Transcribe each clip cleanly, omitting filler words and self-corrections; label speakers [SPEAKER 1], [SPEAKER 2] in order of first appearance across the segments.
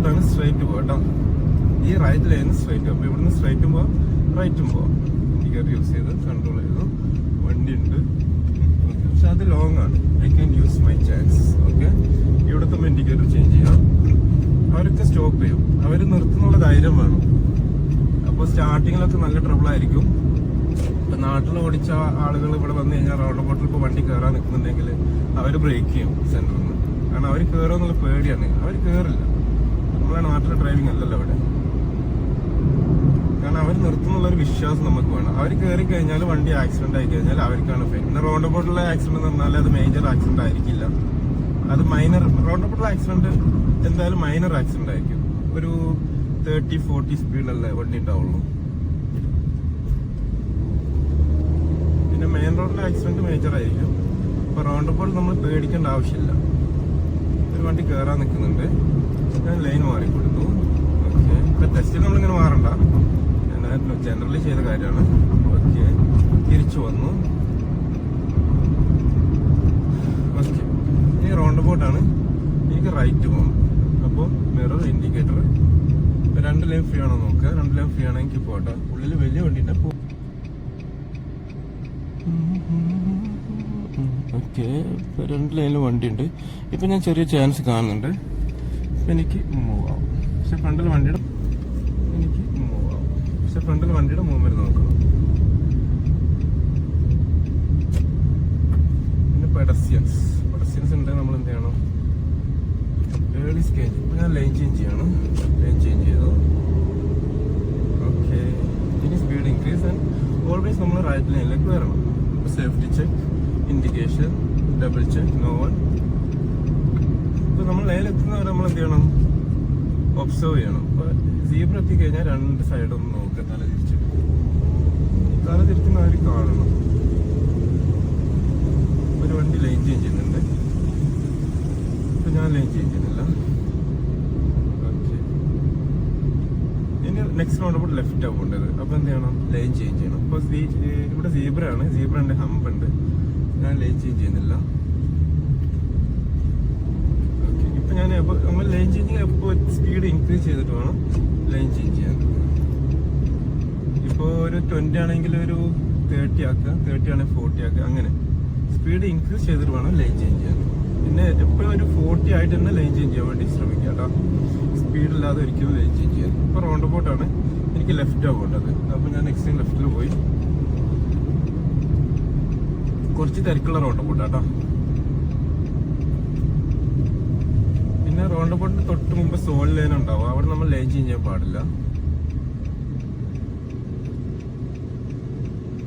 [SPEAKER 1] അബൌട്ടാണ് straight പോകട്ടോ. ഈ right line straight. അപ്പൊ ഇവിടുന്ന് സ്ട്രൈറ്റും പോവാം റൈറ്റും പോവാം. ഇൻഡിക്കേറ്റർ യൂസ് ചെയ്ത് കൺട്രോൾ ചെയ്തു. വണ്ടി ഉണ്ട്, പക്ഷെ അത് ലോങ് ആണ്. I can use my chance. Okay, ഇവിടുത്തെ ഇൻഡിക്കേറ്റർ ചേഞ്ച് ചെയ്യാം. അവരൊക്കെ സ്റ്റോപ്പ് ചെയ്യും. അവർ നിർത്തുന്നുള്ള ധൈര്യം വേണം. അപ്പോൾ സ്റ്റാർട്ടിങ്ങിലൊക്കെ നല്ല ട്രബിൾ ആയിരിക്കും. ഇപ്പൊ നാട്ടിൽ ഓടിച്ച ആളുകൾ ഇവിടെ വന്നു കഴിഞ്ഞാൽ റോഡ് ബോട്ടിൽ ഇപ്പോൾ വണ്ടി കയറാൻ നിൽക്കുന്നുണ്ടെങ്കിൽ അവർ ബ്രേക്ക് ചെയ്യും സെന്ററിൽ നിന്ന്. കാരണം അവർ കയറുമെന്നുള്ള പേടിയാണ്. അവർ കയറില്ല. നമ്മളെ നാട്ടിലെ ഡ്രൈവിംഗ് അല്ലല്ലോ ഇവിടെ. കാരണം അവർ നിർത്തുന്നുള്ളൊരു വിശ്വാസം നമുക്ക് വേണം. അവർ കയറി കഴിഞ്ഞാൽ വണ്ടി ആക്സിഡന്റ് ആയി കഴിഞ്ഞാൽ അവർക്കാണ് ഫൈൻ. പിന്നെ റോഡ് ബോട്ടിലെ ആക്സിഡന്റ് എന്ന് പറഞ്ഞാൽ അത് മേജർ ആക്സിഡന്റ് ആയിരിക്കില്ല. അത് മൈനർ. റോഡ് ബോട്ടിലെ ആക്സിഡന്റ് എന്തായാലും മൈനർ ആക്സിഡന്റ് ആയിരിക്കും. ഒരു 30-40 സ്പീഡിലല്ലേ വണ്ടി ഉണ്ടാവുള്ളൂ. പിന്നെ മെയിൻ റോഡിലെ ആക്സിഡന്റ് മേജർ ആയിരിക്കും. ഇപ്പൊ റോഡ് ബോട്ടിൽ നമ്മൾ പേടിക്കേണ്ട ആവശ്യമില്ല. ഒരു വണ്ടി കയറാൻ നിൽക്കുന്നുണ്ട്, ഞാൻ ലൈൻ മാറിക്കൊടുത്തു. ഓക്കെ, ഇപ്പൊ ടെസ്റ്റിൽ നമ്മളിങ്ങനെ മാറണ്ട, ഞാൻ ജനറലി ചെയ്ത കാര്യമാണ്. ഓക്കെ, തിരിച്ചു വന്നു. ഓക്കെ, ഈ റൗണ്ട് ബോട്ടാണ്. എനിക്ക് റൈറ്റ് പോകണം. അപ്പോൾ മിറർ, ഇൻഡിക്കേറ്റർ, 2 ലൈൻ ഫ്രീ ആണോ നോക്കുക. 2 ലൈൻ ഫ്രീ ആണെങ്കിൽ പോട്ടെ. ഉള്ളിൽ വലിയ വണ്ടിന്റെ ഓക്കെ, ഇപ്പൊ 2 ലൈനിൽ വണ്ടി ഉണ്ട്. ഇപ്പൊ ഞാൻ ചെറിയ ചാൻസ് കാണുന്നുണ്ട്. ഇപ്പൊ എനിക്ക് മൂവ് ആവും. പക്ഷെ ഫ്രണ്ടിൽ വണ്ടിയുടെ മൂവ്മെന്റ് നോക്കണം. പിന്നെ പെഡസ്റ്റിയൻസ് ഉണ്ടെങ്കിൽ നമ്മൾ എന്ത് ചെയ്യണം? Early stage. ഇപ്പൊ ഞാൻ ലൈൻ ചേഞ്ച് ചെയ്യണം. ലൈൻ ചേഞ്ച് ചെയ്തു. ഓക്കെ, ഇനി സ്പീഡ് ഇൻക്രീസ് ആൻഡ് ഓൾവേസ് നമ്മൾ റൈറ്റ് ലൈനിലേക്ക് വരണം. Safety check, indication, double check, no one. ഇപ്പൊ നമ്മൾ ലൈനിലെത്തുന്നവരെ നമ്മൾ എന്ത് ചെയ്യണം? ഒബ്സർവ് ചെയ്യണം. ഇപ്പൊ സീബ്ര എത്തിക്കഴിഞ്ഞാൽ 2 സൈഡ് ഒന്ന് നോക്കുക. തല തിരിക്കുന്നവർ കാണണം. ഒരു വണ്ടി ലൈൻ ചേഞ്ച് ചെയ്യുന്നുണ്ട്. ഇപ്പൊ ഞാൻ ലൈൻ ചേഞ്ച് ചെയ്യുന്നില്ല. ഓക്കെ, ഇനി നെക്സ്റ്റ് റൗണ്ട് അപ്പോൾ ലെഫ്റ്റ് ആ പോകേണ്ടത്. അപ്പൊ എന്ത് ചെയ്യണം? ലൈൻ ചേഞ്ച് ചെയ്യണം. ഇപ്പൊ ഇവിടെ സീബ്രയാണ്. സീബ്രന്റെ ഹമ്പ് ഉണ്ട്. ഞാൻ ലൈൻ ചേഞ്ച് ചെയ്യുന്നില്ല. ഓക്കെ, ഇപ്പൊ ഞാൻ നമ്മൾ ലൈൻ ചേഞ്ചിങ് എപ്പോൾ സ്പീഡ് ഇൻക്രീസ് ചെയ്തിട്ട് വേണം ലൈൻ ചേഞ്ച് ചെയ്യാൻ. ഇപ്പോൾ ഒരു 20 ആണെങ്കിൽ ഒരു 30 ആക്കുക, 30 ആണെങ്കിൽ 40 ആക്കുക. അങ്ങനെ സ്പീഡ് ഇൻക്രീസ് ചെയ്തിട്ട് വേണം ലൈൻ ചേഞ്ച് ചെയ്യാൻ. പിന്നെ എപ്പോഴും ഒരു 40 ആയിട്ട് തന്നെ ലൈൻ ചേഞ്ച് ചെയ്യാൻ വേണ്ടി ശ്രമിക്കുക കേട്ടോ. സ്പീഡില്ലാതെ ഒരിക്കലും ലൈൻ ചേഞ്ച് ചെയ്യാൻ. ഇപ്പോൾ റൗണ്ട് ബോട്ടാണ്, എനിക്ക് ലെഫ്റ്റാണ് പോകേണ്ടത്. അപ്പോൾ ഞാൻ നെക്സ്റ്റ് ലെഫ്റ്റിൽ പോയി. കുറച്ച് തിരക്കുള്ള റൗണ്ട് ബോട്ടാ കേട്ടോ. പിന്നെ റൗണ്ട് ബോട്ടിന് തൊട്ട് മുമ്പ് സോൾ ലൈൻ ഉണ്ടാവും. അവിടെ നമ്മൾ ലൈൻ ചേഞ്ച് ചെയ്യാൻ പാടില്ല.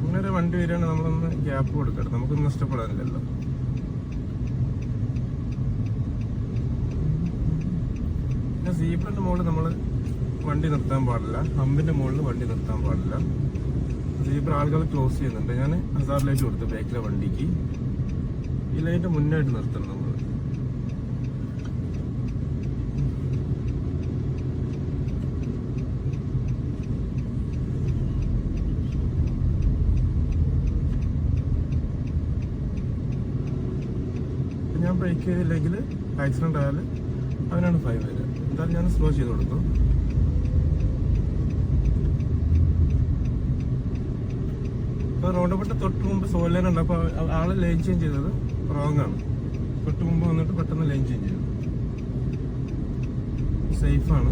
[SPEAKER 1] അങ്ങനെ വണ്ടി വരികയാണെങ്കിൽ നമ്മളൊന്ന് ഗ്യാപ്പ് കൊടുക്കട്ടെ. നമുക്കൊന്നും നഷ്ടപ്പെടാനില്ലല്ലോ. പിന്നെ സീബ്രന്റെ മുകളിൽ നമ്മൾ വണ്ടി നിർത്താൻ പാടില്ല. ഹമ്പിന്റെ മുകളിൽ വണ്ടി നിർത്താൻ പാടില്ല. സീബ്ര ആളുകൾ ക്ലോസ് ചെയ്യുന്നുണ്ട്. ഞാൻ ഹസാർഡ് ലൈറ്റ് കൊടുത്തു ബാക്കിലെ വണ്ടിക്ക്. ഈ ലൈറ്റ് മുന്നായിട്ട് നിർത്തണം നമ്മൾ. ഞാൻ ബ്രേക്ക് ചെയ്തില്ലെങ്കിൽ ആക്സിഡന്റ് ആയാൽ അവനാണ് ഫൈൻ വരിക. എന്തായാലും ഞാൻ സ്ലോ ചെയ്ത് കൊടുത്തു. ഇപ്പൊ റോഡ് പെട്ട് തൊട്ട് മുമ്പ് സോൾ ലൈൻ ഉണ്ട്. അപ്പൊ ആള് ലൈൻ ചേഞ്ച് ചെയ്തത് റോങ് ആണ്. തൊട്ട് മുമ്പ് വന്നിട്ട് പെട്ടെന്ന് ലൈൻ ചേഞ്ച് ചെയ്തു. സേഫ് ആണ്.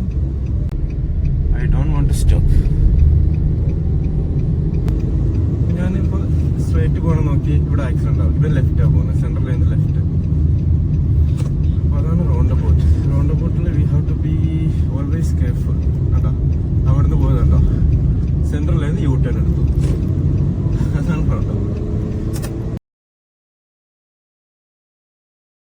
[SPEAKER 1] I don't want to stop. ഞാനിപ്പോ സ്ട്രേറ്റ് പോകണം നോക്കി ഇവിടെ ആക്സിഡന്റ് ആവും. ഇവൻ ലെഫ്റ്റാ പോകുന്നത്, സെൻട്രൽ ലൈൻ ലെഫ്റ്റ്. അതാണ് റൗണ്ട് ബോട്ട്. റൗണ്ട് ബോട്ടിൽ we have to be always careful. കേട്ടോ, അവിടുന്ന് പോയതുണ്ടോ സെൻട്രൽ ലൈൻ യൂ ടേൺ എടുത്തു. അതാണ് റൗണ്ട് ബോട്ട്.